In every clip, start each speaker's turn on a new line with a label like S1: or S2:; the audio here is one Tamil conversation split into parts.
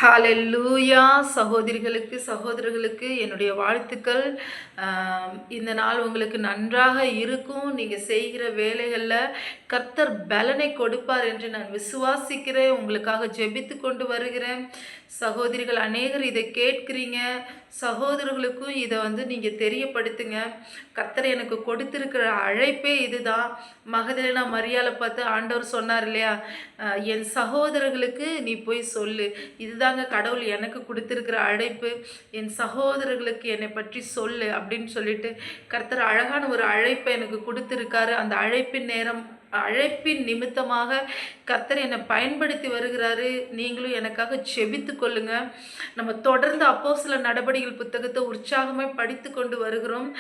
S1: ஹalleluya சகோதரிகளுக்கு சகோதரர்களுக்கு என்னுடைய வாழ்த்துக்கள். இந்த நாள் உங்களுக்கு நன்றாக இருக்கும். நீங்க செய்கிற வேலைகளில் கர்த்தர் பலனை கொடுப்பார் என்று நான் விசுவாசிக்கிறேன். உங்களுக்காக ஜெபித்து கொண்டு வருகிறேன். சகோதரிகள் அநேகர் இதை கேட்குறீங்க. சகோதரர்களுக்கும் இதை நீங்கள் தெரியப்படுத்துங்க. கர்த்தர் எனக்கு கொடுத்திருக்கிற அழைப்பே இதுதான். மகதலேனா மரியாளை பார்த்து ஆண்டவர் சொன்னார் இல்லையா, என் சகோதரர்களுக்கு நீ போய் சொல்லு, இதுதாங்க கடவுள் எனக்கு கொடுத்திருக்கிற அழைப்பு, என் சகோதரர்களுக்கு என்னை பற்றி சொல்லு அப்படின்னு சொல்லிட்டு கர்த்தர் அழகான ஒரு அழைப்பை எனக்கு கொடுத்திருக்காரு. அந்த அழைப்பின் நிமித்தமாக கர்த்தர் என்னை பயன்படுத்தி வருகிறாரு. நீங்களும் எனக்காக ஜெபித்து கொள்ளுங்க. நம்ம தொடர்ந்து அப்போஸ்தலர் நடபடிகள் புத்தகத்தை உற்சாகமாக படித்து கொண்டு வருகிறோம்.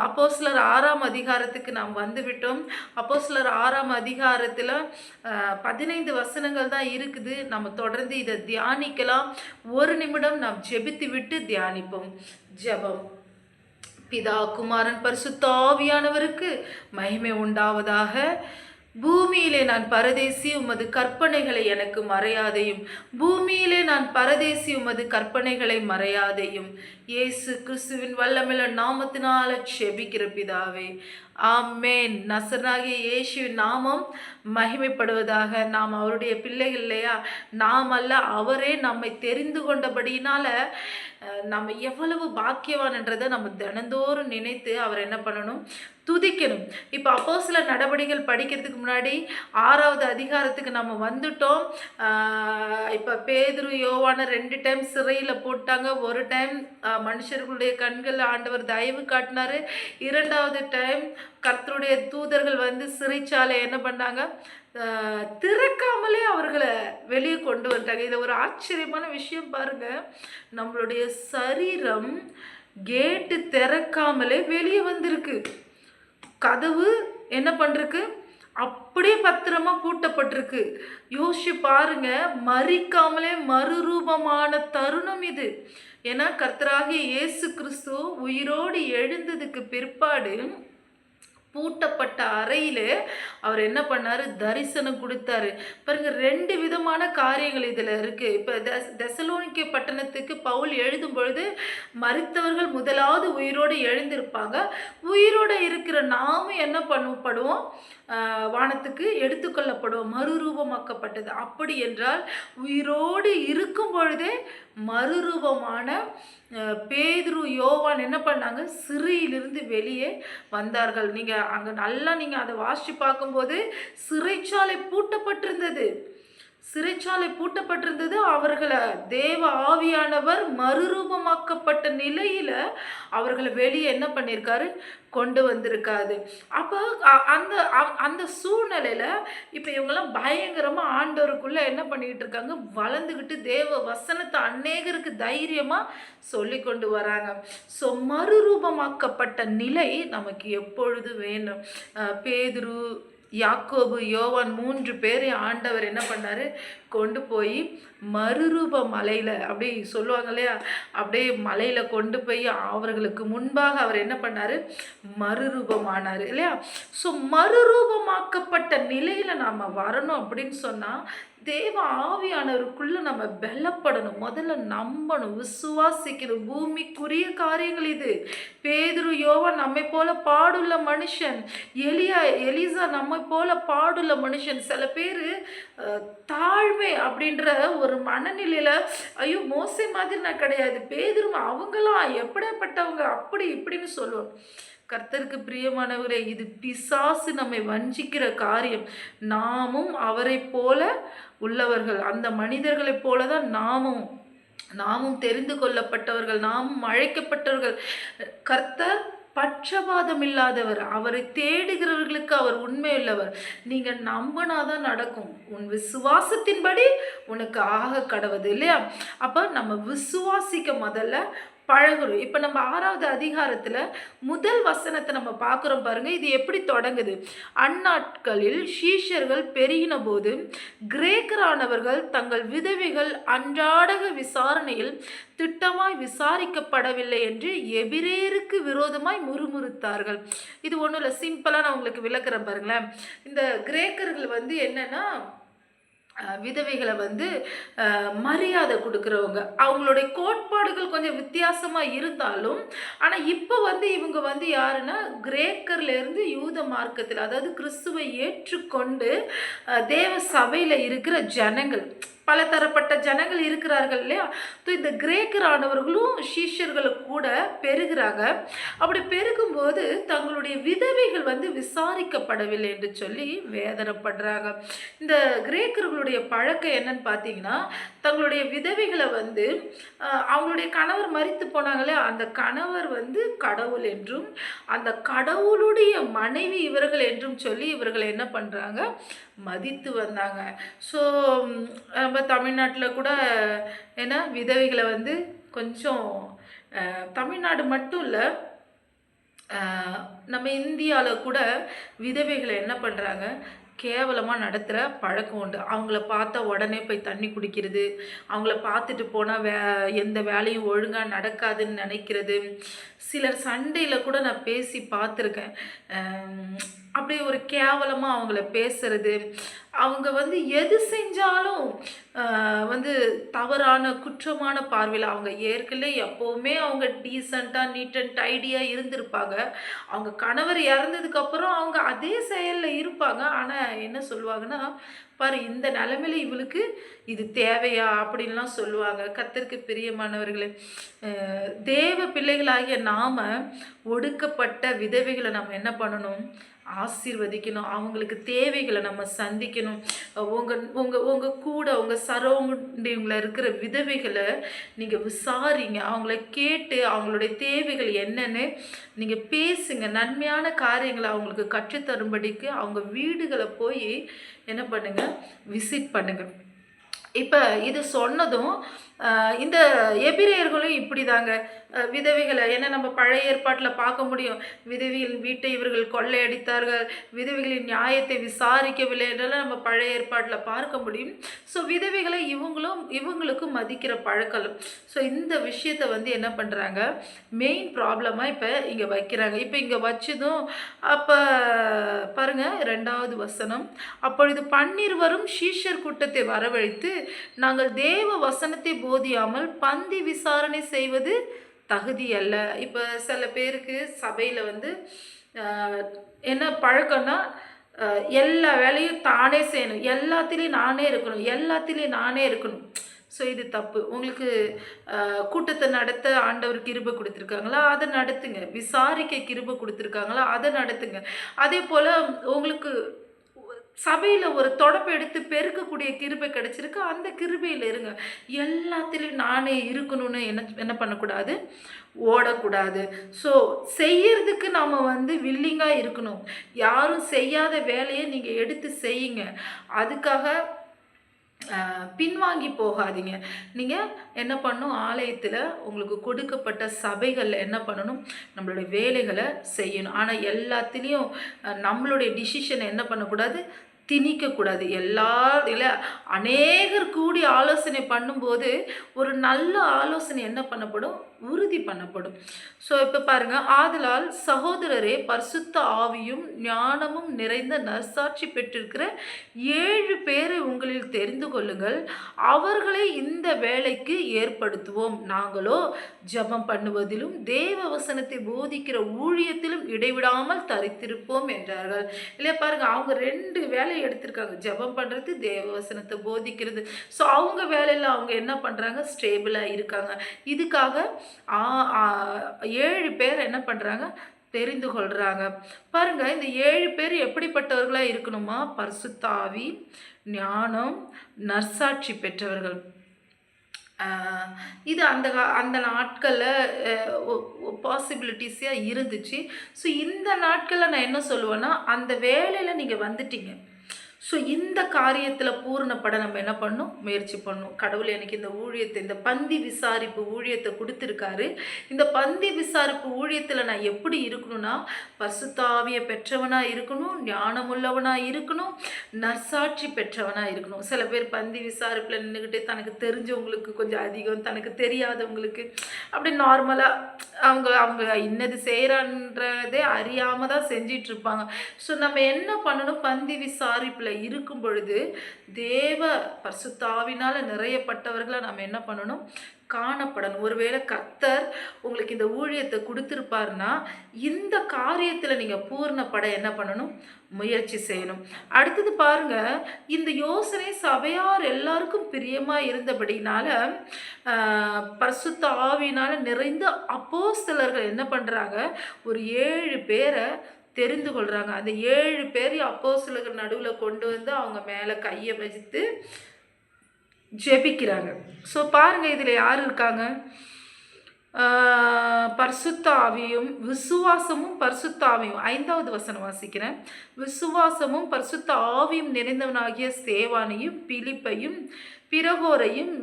S1: அப்போஸ்தலர் 6ஆம் அதிகாரத்துக்கு நாம் வந்துவிட்டோம். அப்போஸ்தலர் 6ஆம் அதிகாரத்தில் 15 வசனங்கள் தான் இருக்குது. நம்ம தொடர்ந்து இதை தியானிக்கலாம். ஒரு நிமிடம் நாம் ஜெபித்து விட்டு தியானிப்போம். ஜெபம். பிதா குமாரன் பரிசுத்த ஆவியானவருக்கு மகிமை உண்டாவதாக. பூமியிலே நான் பரதேசி, உமது கற்பனைகளை எனக்கு மறையாதையும். பூமியிலே நான் பரதேசி, உமது கற்பனைகளை மறையாதையும். இயேசு கிறிஸ்துவின் வல்லமையுள்ள நாமத்தினால செபிக்கிற பிதாவே, ஆமேன். நசராகிய இயேசுவின் நாமம் மகிமைப்படுவதாக. நாம் அவருடைய பிள்ளைகள் இல்லையா? நாம் அல்ல, அவரே நம்மை தெரிந்து கொண்டபடியினால நம்ம எவ்வளவு பாக்கியவான்ன்றதை நம்ம தினந்தோறும் நினைத்து அவர் என்ன பண்ணணும்? துதிக்கணும். இப்போ அப்போஸ்தலர் நடபடிகள் படிக்கிறதுக்கு முன்னாடி 6ஆவது அதிகாரத்துக்கு நம்ம வந்துட்டோம். இப்போ பேதுரு யோவானை 2 டைம் சிறையில் போட்டாங்க. ஒரு டைம் மனுஷர்களுடைய கண்கள் ஆண்டவர் தயவு காட்டினாரு. 2வது டைம் கர்த்தருடைய தூதர்கள் சிறைச்சாலை என்ன பண்ணாங்க? திறக்காமலே அவர்களை வெளியே கொண்டு வந்துட்டாங்க. இதில் ஒரு ஆச்சரியமான விஷயம் பாருங்க. நம்மளுடைய சரீரம் கேட்டு திறக்காமலே வெளியே வந்திருக்கு. கதவு என்ன பண்ணிருக்கு? அப்படியே பத்திரமா பூட்டப்பட்டிருக்கு. யோசிச்சு பாருங்க. மறிக்காமலே மறுரூபமான தருணம் இது. ஏன்னா கர்த்தராகிய இயேசு கிறிஸ்து உயிரோடு எழுந்ததுக்கு பிற்பாடு பூட்டப்பட்ட அறையில் அவர் என்ன பண்ணார்? தரிசனம் கொடுத்தாரு. பாருங்க, 2 விதமான காரியங்கள் இதில் இருக்குது. இப்போ தெசலோனிக்கே பட்டணத்துக்கு பவுல் எழுதும் பொழுது மரித்தவர்கள் முதலாவது உயிரோடு எழுந்திருப்பாங்க. உயிரோடு இருக்கிற நாமும் என்ன பண்ணுவோம்? வானத்துக்கு எடுத்துக்கொள்ளப்படுவோம். மறுரூபமாக்கப்பட்டது. அப்படி என்றால் உயிரோடு இருக்கும் பொழுதே மறுரூபமான பேதுரு யோவான் என்ன பண்ணாங்க? சிறையிலிருந்து வெளியே வந்தார்கள். நீங்கள் அதை வாசித்து பார்க்கும்போது சிறைச்சாலை பூட்டப்பட்டிருந்தது. அவர்களை தேவ ஆவியானவர் மறுரூபமாக்கப்பட்ட நிலையில் அவர்களை வெளியே என்ன பண்ணியிருக்காரு? கொண்டு வந்திருக்காது. அப்போ அந்த சூழ்நிலையில் இப்போ இவங்கெல்லாம் பயங்கரமாக ஆண்டவருக்குள்ளே என்ன பண்ணிக்கிட்டு இருக்காங்க? வளர்ந்துக்கிட்டு தேவ வசனத்தை அநேகருக்கு தைரியமாக சொல்லி கொண்டு வராங்க. ஸோ மறுரூபமாக்கப்பட்ட நிலை நமக்கு எப்பொழுது வேணும்? பேதுரு, யாக்கோபு, யோவான் 3 பேரை ஆண்டவர் என்ன பண்ணார்? கொண்டு போய் மறுரூப மலையில், அப்படி சொல்லுவாங்க இல்லையா, அப்படியே மலையில் கொண்டு போய் அவர்களுக்கு முன்பாக அவர் என்ன பண்ணார்? மறுரூபமானார் இல்லையா? ஸோ மறுரூபமாக்கப்பட்ட நிலையில் நாம் வரணும் அப்படின்னு சொன்னால் தேவ ஆவியானவருக்குள்ளே நம்ம பலப்படணும். முதல்ல நம்பணும், விசுவாசிக்கணும். பூமிக்குரிய காரியங்கள் இது. பேதுரு யோவான் நம்மை போல பாடுள்ள மனுஷன். எலிசா நம்மை போல பாடுள்ள மனுஷன். சில பேர் தாழ்மை அப்படின்ற ஒரு மனநிலையில், ஐயோ மோசே மாதிரி நான் கிடையாது, பேதுரு அவங்களாம் எப்படிப்பட்டவங்க, அப்படி இப்படின்னு சொல்லுவோம். கர்த்தருக்கு பிரியமானவரே, இது பிசாசு நம்மை வஞ்சிக்கிற காரியம். நாமும் அவரை போல உள்ளவர்கள், அந்த மனிதர்களைப் போல தான் நாமும் தெரிந்து கொள்ளப்பட்டவர்கள், நாமும் அழைக்கப்பட்டவர்கள். கர்த்தர் பட்சபாதம் இல்லாதவர். அவரை தேடுகிறவர்களுக்கு அவர் உண்மையுள்ளவர். நீங்கள் நம்பினாதான் நடக்கும். உன் விசுவாசத்தின்படி உனக்கு ஆக கடவுது இல்லையா? அப்போ நம்ம விசுவாசிக்க முதல்ல பழகுறோம். இப்போ நம்ம 6ஆவது அதிகாரத்தில் முதல் வசனத்தை நம்ம பார்க்குறோம் பாருங்கள். இது எப்படி தொடங்குது? அந்நாட்களில் சீஷர்கள் பெருகின போது கிரேக்கரானவர்கள் தங்கள் விதவைகள் அன்றாடக விசாரணையில் திட்டமாய் விசாரிக்கப்படவில்லை என்று எபிரேயருக்கு விரோதமாய் முறுமுறுத்தார்கள். இது ஒன்றும் இல்லை, சிம்பிளாக நான் உங்களுக்கு விளக்குறேன் பாருங்களேன். இந்த கிரேக்கர்கள் என்னன்னா விதவைகளை வந்து மரியாதை கொடுக்குறவங்க. அவங்களுடைய கோட்பாடுகள் கொஞ்சம் வித்தியாசமா இருந்தாலும், ஆனா இப்ப வந்து இவங்க வந்து யாருன்னா, கிரேக்கர்லேருந்து யூத மார்க்கத்தில, அதாவது கிறிஸ்துவை ஏற்றுக்கொண்டு தேவ சபையில இருக்கிற ஜனங்கள். பல தரப்பட்ட ஜனங்கள் இருக்கிறார்கள் இல்லையா? இந்த கிரேக்கரானவர்களும் சீஷர்களும் கூட பெருகுறாங்க. அப்படி பெருகும்போது தங்களுடைய விதவைகள் வந்து விசாரிக்கப்படவில்லை என்று சொல்லி வேதனைப்படுறாங்க. இந்த கிரேக்கர்களுடைய பழக்கம் என்னன்னு பார்த்தீங்கன்னா, தங்களுடைய விதவைகளை வந்து அவங்களுடைய கணவர் மரித்து போனாங்களே, அந்த கணவர் வந்து கடவுள் என்றும், அந்த கடவுளுடைய மனைவி இவர்கள் என்றும் சொல்லி இவர்கள் என்ன பண்ணுறாங்க, மதித்து வந்தாங்க. ஸோ நம்ம தமிழ்நாட்டில் கூட என்ன விதவைகளை வந்து கொஞ்சம் தமிழ்நாடு மட்டும் இல்லை, நம்ம இந்தியாவில் கூட விதவைகளை என்ன பண்ணுறாங்க, கேவலமாக நடத்துகிற பழக்கம் உண்டு. அவங்கள பார்த்தா உடனே போய் தண்ணி குடிக்கிறது, அவங்கள பார்த்துட்டு போனால் எந்த வேலையும் ஒழுங்காக நடக்காதுன்னு நினைக்கிறது. சிலர் சண்டையில் கூட நான் பேசி பார்த்துருக்கேன். அப்படியே ஒரு கேவலமாக அவங்கள பேசுறது, அவங்க வந்து எது செஞ்சாலும் வந்து தவறான குற்றமான பார்வையில். அவங்க ஏற்கனவே எப்போவுமே அவங்க டீசெண்டாக நீட் அண்ட் டைடியாக இருந்திருப்பாங்க. அவங்க கணவர் இறந்ததுக்கப்புறம் அவங்க அதே செயலில் இருப்பாங்க. ஆனால் என்ன சொல்லுவாங்கன்னா, பாரு இந்த நிலைமையில இவளுக்கு இது தேவையா அப்படின்லாம் சொல்லுவாங்க. கர்த்தருக்கு பிரியமானவர்களே, தேவ பிள்ளைகளாகிய நாம ஒடுக்கப்பட்ட விதவைகளை நம்ம என்ன பண்ணணும், ஆசீர்வதிக்கணும். அவங்களுக்கு தேவைகளை நம்ம சந்திக்கணும். உங்கள் உங்கள் உங்கள் கூட உங்கள் சரௌண்டிங்கில் இருக்கிற விதவைகளை நீங்கள் விசாரிங்க. அவங்கள கேட்டு அவங்களுடைய தேவைகள் என்னென்னு நீங்கள் பேசுங்க. நன்மையான காரியங்களை அவங்களுக்கு கற்றுத்தரும்படிக்கு அவங்க வீடுகளை போய் என்ன பண்ணுங்கள், விசிட் பண்ணுங்கள். இப்போ இது சொன்னதும் இந்த எபிரேயர்களும் இப்படி தாங்க விதவைகளை, ஏன்னா நம்ம பழைய ஏற்பாட்டில் பார்க்க முடியும், விதவிகள் வீட்டை இவர்கள் கொள்ளையடித்தார்கள், விதவைகளின் நியாயத்தை விசாரிக்கவில்லை என்றெல்லாம் நம்ம பழைய ஏற்பாட்டில் பார்க்க முடியும். ஸோ விதவைகளை இவங்களுக்கும் மதிக்கிற பழக்கம். ஸோ இந்த விஷயத்தை வந்து என்ன பண்ணுறாங்க, மெயின் ப்ராப்ளமாக இப்போ இங்கே வைக்கிறாங்க. இப்போ இங்கே வச்சதும் அப்போ பாருங்கள் 2வது வசனம், அப்பொழுது 12 சீஷர் கூட்டத்தை வரவழைத்து, நாங்கள் தேவ வசனத்தை போதியாமல் பந்தி விசாரணை செய்வது தகுதி அல்ல. இப்போ சில பேருக்கு சபையில் வந்து என்ன பழக்கம்னா, எல்லா வேலையும் தானே செய்யணும், எல்லாத்துலேயும் நானே இருக்கணும். ஸோ இது தப்பு. உங்களுக்கு கூட்டத்தை நடத்த ஆண்டவர் கிருபை கொடுத்துருக்காங்களா, அதை நடத்துங்க. விசாரிக்க கிருபை கொடுத்துருக்காங்களா, அதை நடத்துங்க. அதே போல் உங்களுக்கு சபையில் ஒரு தொடப்பை எடுத்து பெருக்கக்கூடிய கிருபை கிடைச்சிருக்கு, அந்த கிருபையில் இருங்க. எல்லாத்துலேயும் நானே இருக்கணும்னு என்ன பண்ணக்கூடாது, ஓடக்கூடாது. ஸோ செய்யறதுக்கு நாம் வந்து வில்லிங்காக இருக்கணும். யாரும் செய்யாத வேலையை நீங்கள் எடுத்து செய்யுங்க. அதுக்காக பின்வாங்கி போகாதீங்க. நீங்கள் என்ன பண்ணணும், ஆலயத்தில் உங்களுக்கு கொடுக்கப்பட்ட சபைகளில் என்ன பண்ணணும், நம்மளுடைய வேலைகளை செய்யணும். ஆனால் எல்லாத்துலேயும் நம்மளுடைய டிசிஷனை என்ன பண்ணக்கூடாது, திணிக்கக்கூடாது. இல்லை அநேகர் கூடி ஆலோசனை பண்ணும்போது ஒரு நல்ல ஆலோசனை என்ன பண்ணப்படும், உறுதி பண்ணப்படும். ஸோ இப்போ பாருங்கள், ஆதலால் சகோதரரே, பரிசுத்த ஆவியும் ஞானமும் நிறைந்த நற்சாட்சி பெற்றிருக்கிற 7 பேரை உங்களில் தெரிந்து கொள்ளுங்கள், அவர்களை இந்த வேலைக்கு ஏற்படுத்துவோம். நாங்களோ ஜபம் பண்ணுவதிலும் தேவ வசனத்தை போதிக்கிற ஊழியத்திலும் இடைவிடாமல் தரித்திருப்போம் என்றார்கள். இல்லையா பாருங்கள், அவங்க 2 வேலை எடுத்திருக்காங்க, ஜபம் பண்ணுறது, தேவ வசனத்தை போதிக்கிறது. ஸோ அவங்க வேலையில் அவங்க என்ன பண்ணுறாங்க, ஸ்டேபிளாக இருக்காங்க. இதுக்காக 7 பேர் என்ன பண்ணுறாங்க, தெரிந்து கொள்கிறாங்க. பாருங்கள், இந்த 7 பேர் எப்படிப்பட்டவர்களாக இருக்கணுமா, பரிசுத்த ஆவி, ஞானம், நற்சாட்சி பெற்றவர்கள். இது அந்த நாட்களில் பாசிபிலிட்டிஸாக இருந்துச்சு. ஸோ இந்த நாட்களில் நான் என்ன சொல்லுவேன்னா, அந்த வேலையில் நீங்கள் வந்துட்டீங்க. ஸோ இந்த காரியத்தில் பூரணப்பட நம்ம என்ன பண்ணணும், முயற்சி பண்ணணும். கடவுள் எனக்கு இந்த ஊழியத்தை, இந்த பந்தி விசாரிப்பு ஊழியத்தை கொடுத்துருக்காரு. இந்த பந்தி விசாரிப்பு ஊழியத்தில் நான் எப்படி இருக்கணும்னா, பரிசுத்த ஆவியை பெற்றவனாக இருக்கணும், ஞானமுள்ளவனாக இருக்கணும், நற்சாட்சி பெற்றவனாக இருக்கணும். சில பேர் பந்தி விசாரிப்பில் நின்றுக்கிட்டு தனக்கு தெரிஞ்சவங்களுக்கு கொஞ்சம் அதிகம், தனக்கு தெரியாதவங்களுக்கு அப்படி நார்மலாக அவங்க இன்னது செய்கிறான்றதே அறியாமல் தான் செஞ்சிட்ருப்பாங்க. ஸோ நம்ம என்ன பண்ணணும், பந்தி விசாரிப்பில் சூழ்நிலையில் இருக்கும் பொழுது தேவ பரிசுத்த ஆவியினால் நிறையப்பட்டவர்களை நம்ம என்ன பண்ணணும், காணப்படணும். ஒருவேளை கர்த்தர் உங்களுக்கு இந்த ஊழியத்தை கொடுத்துருப்பாருன்னா இந்த காரியத்தில் நீங்கள் பூர்ணப்பட என்ன பண்ணணும், முயற்சி செய்யணும். அடுத்தது பாருங்க, இந்த யோசனை சபையார் எல்லாருக்கும் பிரியமாக இருந்தபடினால பரிசுத்த ஆவியினால் நிறைந்த அப்போஸ்தலர்கள் என்ன பண்ணுறாங்க, ஒரு 7 பேரை தெரிந்து கொள்கிறாங்க. அந்த 7 பேர் அப்போஸ்தலர்கள் நடுவில் கொண்டு வந்து அவங்க மேலே கையை வச்சுட்டு ஜெபிக்கிறாங்க. ஸோ பாருங்கள், இதில் யார் இருக்காங்க, பரிசுத்த ஆவியும் விசுவாசமும் பரிசுத்த ஆவியும். 5வது வசனம் வாசிக்கிறேன். விசுவாசமும் பரிசுத்த ஆவியும் நிறைந்தவனாகிய ஸ்தேவானையும் பிலிப்பையும் பிரகோரையும்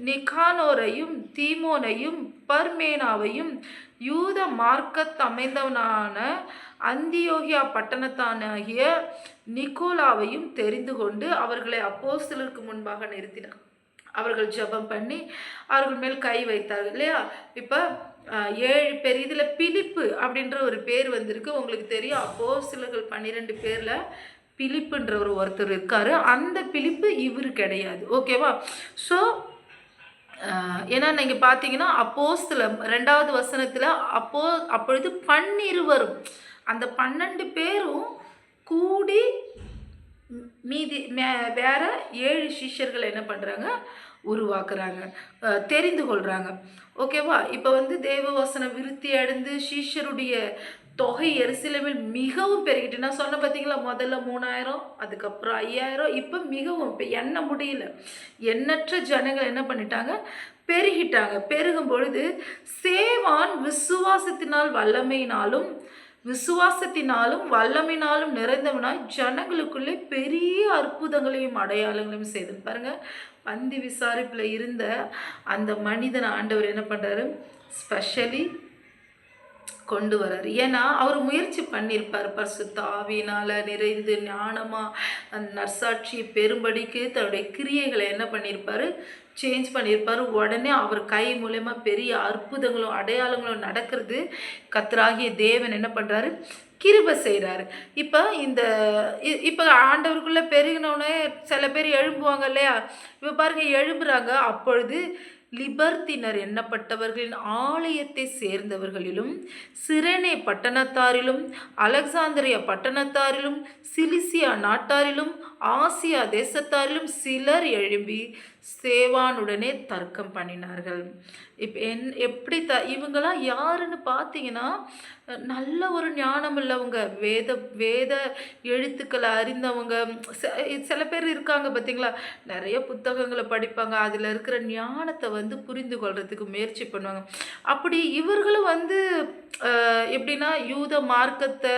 S1: நிகானோரையும் தீமோனையும் பர்மேனாவையும் யூத மார்க்கத்தமைந்தவனான அந்தியோகியா பட்டணத்தானாகிய நிக்கோலாவையும் தெரிந்து கொண்டு அவர்களை அப்போஸ்தலருக்கு முன்பாக நிறுத்தினார். அவர்கள் ஜெபம் பண்ணி அவர்கள் மேல் கை வைத்தார்கள் இல்லையா. இப்போ 7 பேர், இதில் பிலிப்பு அப்படின்ற ஒரு பேர் வந்திருக்கு. உங்களுக்கு தெரியும், அப்போஸ்தலர்கள் 12 பேரில் பிலிப்புன்ற ஒருத்தர் இருக்காரு. அந்த பிலிப்பு இவர் கிடையாது. ஓகேவா. ஸோ ஏன்னா நீங்கள் பார்த்தீங்கன்னா அப்போஸ்தலர் 2வது வசனத்தில் அப்பொழுது 12 அந்த 12 பேரும் கூடி மீதி வேற 7 சிஷ்யர்கள் என்ன பண்ணுறாங்க, உருவாக்குறாங்க, தெரிந்து கொள்கிறாங்க. ஓகேவா. இப்போ வந்து தேவவசனம் விருத்தி அடைந்து சீஷருடைய தொகை எருசலேமில் மிகவும் பெருகிட்டு, நான் சொன்ன பார்த்தீங்களா, முதல்ல 3000, அதுக்கப்புறம் 5000, இப்போ மிகவும், இப்போ எண்ண முடியல, எண்ணற்ற ஜனங்கள் என்ன பண்ணிட்டாங்க, பெருகிட்டாங்க. பெருகும் பொழுது சேவான் விசுவாசத்தினாலும் வல்லமையினாலும் நிறைந்தவனாய் ஜனங்களுக்குள்ளே பெரிய அற்புதங்களையும் அடையாளங்களையும் செய்து பாருங்க. பந்தி விசாரிப்பில் இருந்த அந்த மனிதன் ஆண்டவர் என்ன பண்ணுறாரு, ஸ்பெஷலி கொண்டு வர்றாரு. ஏன்னா அவர் முயற்சி பண்ணியிருப்பார், பரிசுத்த ஆவியினால் நிறைந்து ஞானமாக நற்சாட்சியை பெரும்படிக்கு தன்னுடைய கிரியைகளை என்ன பண்ணியிருப்பார், சேஞ்ச் பண்ணியிருப்பார். உடனே அவர் கை மூலமா பெரிய அற்புதங்களும் அடையாளங்களும் நடக்கிறது. கர்த்தராகிய தேவன் என்ன பண்ணுறாரு, கிருபை செய்கிறாரு. இப்போ ஆண்டவருக்குள்ளே பெருகினோடனே சில பேர் எழும்புவாங்க இல்லையா. இப்போ பாருங்கள், எழும்புறாங்க. அப்பொழுது லிபர்த்தினர் எண்ணப்பட்டவர்களின் ஆலயத்தை சேர்ந்தவர்களிலும் சிரேனே பட்டணத்தாரிலும் அலெக்சாந்திரியா பட்டணத்தாரிலும் சிலிசியா நாட்டாரிலும் ஆசியா தேசத்தாரிலும் சிலர் எழும்பி ஸ்தேவானுடனே தர்க்கம் பண்ணினார்கள். இப்போ எப்படி இவங்கெல்லாம் யாருன்னு பார்த்தீங்கன்னா, நல்ல ஒரு ஞானம் உள்ளவங்க, வேத எழுத்துக்களை அறிந்தவங்க. சில பேர் இருக்காங்க பார்த்தீங்களா, நிறைய புத்தகங்களை படிப்பாங்க, அதில் இருக்கிற ஞானத்தை வந்து புரிந்து கொள்றதுக்கு முயற்சி பண்ணுவாங்க. அப்படி இவர்களும் வந்து எப்படின்னா, யூத மார்க்கத்தை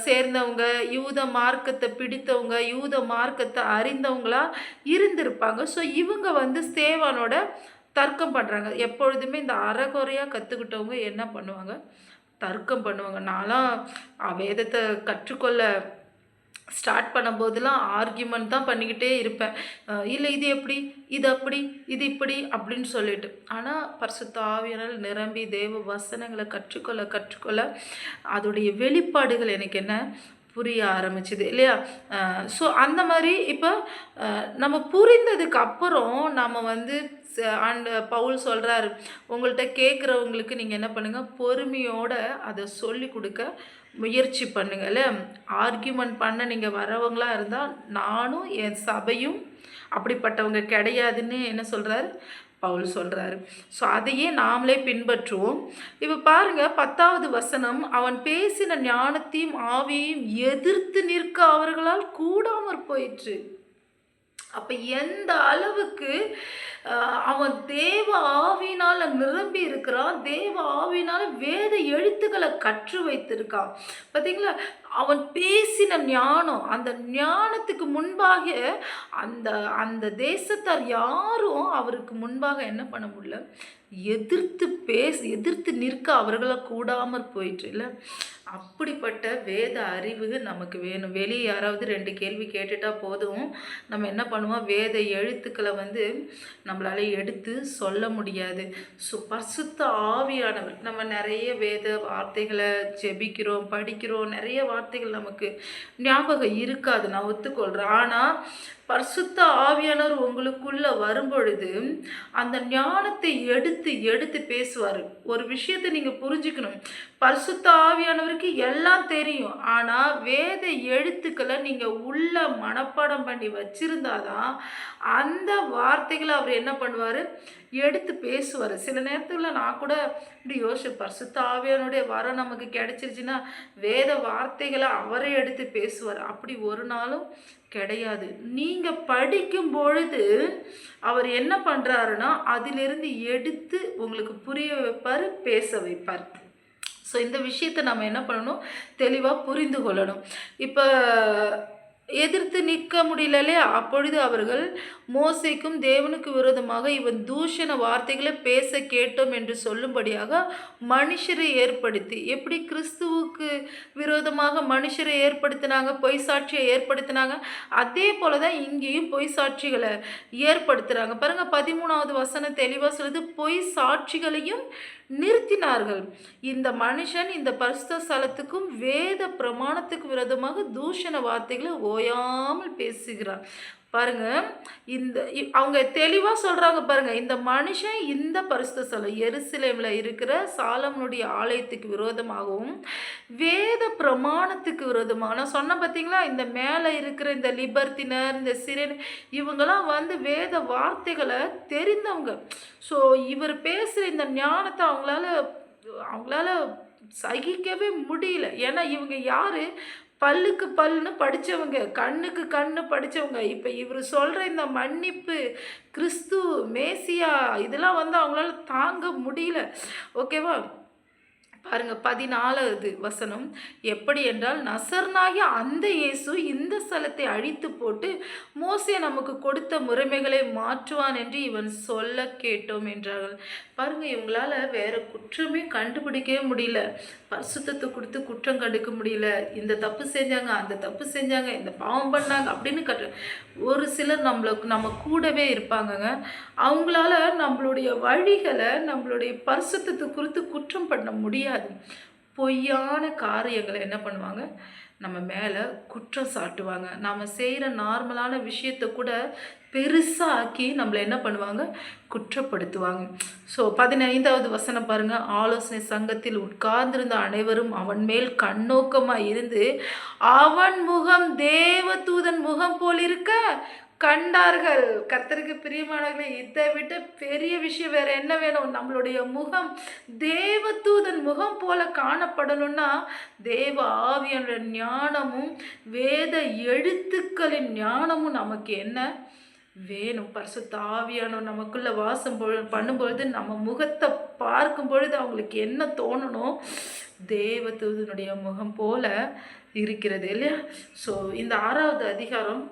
S1: சேர்ந்தவங்க, யூத மார்க்கத்தை பிடித்தவங்க, யூத மார்க்கத்தை அறிந்தவங்களா இருந்திருப்பாங்க. ஸோ இவங்க வந்து ஸ்தேவானோட தர்க்கம் பண்ணுறாங்க. எப்பொழுதுமே இந்த அறகுறையாக கற்றுக்கிட்டவங்க என்ன பண்ணுவாங்க, தர்க்கம் பண்ணுவாங்க. நான்லாம் வேதத்தை கற்றுக்கொள்ள ஸ்டார்ட் பண்ணும்போதெல்லாம் ஆர்கியூமெண்ட் தான் பண்ணிக்கிட்டே இருப்பேன். இல்லை இது எப்படி, இது அப்படி, இது இப்படி அப்படின்னு சொல்லிட்டு. ஆனால் பரிசுத்த ஆவியானவர் நிரம்பி தேவ வசனங்களை கற்றுக்கொள்ள அதோடைய வெளிப்பாடுகள் எனக்கு என்ன புரிய ஆரம்பிச்சுது இல்லையா. ஸோ அந்த மாதிரி இப்போ நம்ம புரிந்ததுக்கு அப்புறம் நம்ம வந்து பவுல் சொல்கிறாரு, உங்கள்கிட்ட கேட்குறவங்களுக்கு நீங்கள் என்ன பண்ணுங்கள், பொறுமையோடு அதை சொல்லி கொடுக்க முயற்சி பண்ணுங்கள். ஆர்கியூமெண்ட் பண்ண நீங்கள் வரவங்களாக இருந்தால் நானும் என் சபையும் அப்படிப்பட்டவங்க கிடையாதுன்னு என்ன சொல்கிறாரு, பவுல் சொல்கிறாரு. ஸோ அதையே நாமளே பின்பற்றுவோம். இப்போ பாருங்கள், 10வது வசனம், அவன் பேசின ஞானத்தையும் ஆவியையும் எதிர்த்து நிற்க அவர்களால் கூடாமற் போயிற்று. அப்போ எந்த அளவுக்கு அவன் தேவ ஆவியினால் நிரம்பி இருக்கிறான், தேவ ஆவியினால் வேத எழுத்துக்களை கற்று வைத்திருக்கான். பார்த்தீங்களா, அவன் பேசின ஞானம், அந்த ஞானத்துக்கு முன்பாக அந்த தேசத்தார் யாரும் அவருக்கு முன்பாக என்ன பண்ண முடியல, எதிர்த்து நிற்க அவர்களால் கூடாமற் போயிட்டு இல்லை. அப்படிப்பட்ட வேத அறிவு நமக்கு வேணும். வெளியே யாராவது 2 கேள்வி கேட்டுட்டா போதும், நம்ம என்ன பண்ணுவோம், வேத எழுத்துக்களை வந்து நம்மளால எடுத்து சொல்ல முடியாது. ஸோ பரிசுத்த ஆவியானவர், நம்ம நிறைய வேத வார்த்தைகளை ஜெபிக்கிறோம், படிக்கிறோம், நிறைய வார்த்தைகள் நமக்கு ஞாபகம் இருக்காது, நான் ஒத்துக்கொள்கிறேன். ஆனால் பரிசுத்த ஆவியானவர் உங்களுக்குள்ள வரும்பொழுது அந்த ஞானத்தை எடுத்து எடுத்து பேசுவார். ஒரு விஷயத்தை நீங்கள் புரிஞ்சுக்கணும், பரிசுத்த ஆவியானவருக்கு எல்லாம் தெரியும். ஆனால் வேத எழுத்துக்களை நீங்கள் உள்ள மனப்பாடம் பண்ணி வச்சிருந்தாதான் அந்த வார்த்தைகளை அவர் என்ன பண்ணுவார், எடுத்து பேசுவார். சில நேரத்தில் நான் கூட இப்படி பரிசுத்த ஆவியானுடைய வரம் நமக்கு கிடைச்சிருச்சுன்னா வேத வார்த்தைகளை அவரே எடுத்து பேசுவார். அப்படி ஒரு நாளும் கிடையாது. நீங்கள் படிக்கும் பொழுது அவர் என்ன பண்ணுறாருன்னா அதிலிருந்து எடுத்து உங்களுக்கு புரிய வைப்பார், பேச வைப்பார். ஸோ இந்த விஷயத்தை நம்ம என்ன பண்ணணும், தெளிவாக புரிந்து கொள்ளணும். இப்போ எதிர்த்து நிற்க முடியலையே, அப்பொழுது அவர்கள் மோசேக்கும் தேவனுக்கு விரோதமாக இவன் தூஷண வார்த்தைகளை பேச கேட்டோம் என்று சொல்லும்படியாக மனுஷரை ஏற்படுத்தி, எப்படி கிறிஸ்துவுக்கு விரோதமாக மனுஷரை ஏற்படுத்தினாங்க, பொய் சாட்சியை ஏற்படுத்தினாங்க, அதே போல தான் இங்கேயும் பொய் சாட்சிகளை ஏற்படுத்துகிறாங்க. பாருங்கள், 13வது வசனம் தெளிவாக சொல்லுது, பொய் சாட்சிகளையும் நிறுத்தினார்கள். இந்த மனுஷன் இந்த பரிசுத்த ஸ்தலத்துக்கும் வேத பிரமாணத்துக்கு விரோதமாக தூஷண வார்த்தைகளை ஓயாமல் பேசுகிறான். பாருங்க, அவங்க தெளிவாக சொல்கிறாங்க. பாருங்க, இந்த மனுஷன் இந்த பரிசுத்த ஸ்தலம் எருசலேமில் இருக்கிற சாலமனுடைய ஆலயத்துக்கு விரோதமாகவும் வேத பிரமாணத்துக்கு விரோதமாக, நான் சொன்ன பார்த்தீங்களா, இந்த மேலே இருக்கிற இந்த லிபர்த்தினர், இந்த சிறன், இவங்கெல்லாம் வேத வார்த்தைகளை தெரிந்தவங்க. ஸோ இவர் பேசுகிற இந்த ஞானத்தை அவங்களால சகிக்கவே முடியல. ஏன்னா இவங்க யார், பல்லுக்கு பல்லுன்னு படித்தவங்க, கண்ணுக்கு கண்ணு படித்தவங்க. இப்போ இவர் சொல்கிற இந்த மன்னிப்பு, கிறிஸ்து, மேசியா, இதெல்லாம் அவங்களால தாங்க முடியல. ஓகேவா? பாருங்க, 14வது வசனம், எப்படி என்றால் நசரனாகிய அந்த இயேசு இந்த ஸ்தலத்தை அழித்து போட்டு மோசே நமக்கு கொடுத்த முறைமைகளை மாற்றுவான் என்று இவன் சொல்ல கேட்டோம் என்றார்கள். பாருங்க, இவங்களால வேற குற்றமே கண்டுபிடிக்கவே முடியல, பரிசுத்தத்தை கொடுத்து குற்றம் கண்டுக்க முடியல. இந்த தப்பு செஞ்சாங்க, அந்த தப்பு செஞ்சாங்க, இந்த பாவம் பண்ணாங்க அப்படின்னு ஒரு சிலர் நம்ம கூடவே இருப்பாங்கங்க. அவங்களால நம்மளுடைய வழிகளை, நம்மளுடைய பரிசுத்தத்தை குறித்து குற்றம் பண்ண முடியாது. பொய்யான காரியங்களை என்ன பண்ணுவாங்க, நம்ம மேலே குற்றம் சாட்டுவாங்க. நம்ம செய்கிற நார்மலான விஷயத்தை கூட பெருசாக்கி நம்மளை என்ன பண்ணுவாங்க, குற்றப்படுத்துவாங்க. ஸோ 15வது வசனம் பாருங்கள், ஆலோசனை சங்கத்தில் உட்கார்ந்திருந்த அனைவரும் அவன் மேல் கண்ணோக்கமாக இருந்து அவன் முகம் தேவதூதன் முகம் போல் இருக்க கண்டார்கள். கர்த்தருக்கு பிரியமானவர்களே, இதை விட பெரிய விஷயம் வேற என்ன வேணும்? நம்மளுடைய முகம் தேவதூதன் முகம் போல காணப்படணும்னா தேவ ஆவியான ஞானமும் வேத எழுத்துக்களின் ஞானமும் நமக்கு என்ன வேணும்? பரிசுத்த ஆவியானவர் நமக்குள்ள வாசம் பண்ணும்பொழுது நம்ம முகத்தை பார்க்கும் பொழுது அவங்களுக்கு என்ன தோணணும்? தேவதூதனுடைய முகம் போல இருக்கிறது இல்லையா? ஸோ இந்த 6வது அதிகாரம்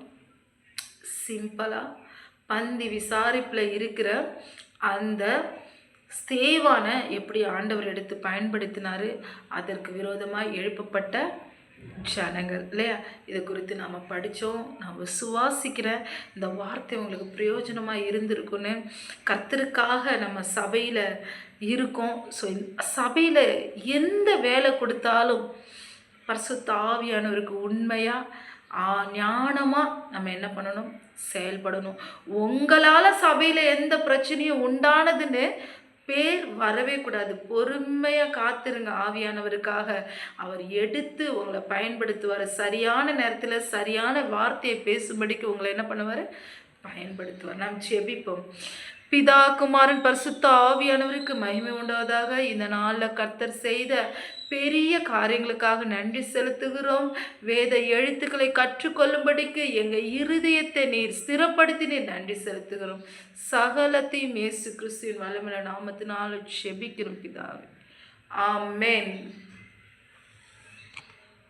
S1: சிம்பிளாக பந்தி விசாரிப்பில் இருக்கிற அந்த ஸ்தேவானை எப்படி ஆண்டவர் எடுத்து பயன்படுத்தினார், அதற்கு விரோதமாக எழுப்பப்பட்ட ஜனங்கள் இல்லையா? இதை குறித்து நாம் படித்தோம். நான் விசுவாசிக்கிறேன் இந்த வார்த்தை உங்களுக்கு பிரயோஜனமாக இருந்திருக்குன்னு. கர்த்தருக்காக நம்ம சபையில் இருக்கோம். ஸோ சபையில் எந்த வேலை கொடுத்தாலும் பரிசுத்த ஆவியானவருக்கு உண்மையாக ஞானமாக நம்ம என்ன பண்ணணும், செயல்படணும். உங்களால் சபையில் எந்த பிரச்சனையும் உண்டானதுன்னு பேர் வரவே கூடாது. பொறுமையாக காத்துருங்க ஆவியானவருக்காக. அவர் எடுத்து உங்களை பயன்படுத்துவார். சரியான நேரத்தில் சரியான வார்த்தையை பேசும்படிக்கு உங்களை என்ன பண்ணுவார், பயன்படுத்துவார். நாம் ஜெபிப்போம். பிதா, குமாரன், பரிசுத்த ஆவியானவருக்கு மகிமை உண்டாவதாக. இந்த நாளில் கர்த்தர் செய்த பெரிய காரியங்களுக்காக நன்றி செலுத்துகிறோம். வேத எழுத்துக்களை கற்றுக்கொள்ளும்படிக்கு எங்கள் இருதயத்தை நீர் ஸ்திரப்படுத்தி நீர் நன்றி செலுத்துகிறோம். சகலத்தையும் இயேசு கிறிஸ்துவின் வல்லமையுள்ள நாமத்தினால் ஜெபிக்கிறோம் பிதாவே. ஆமென்.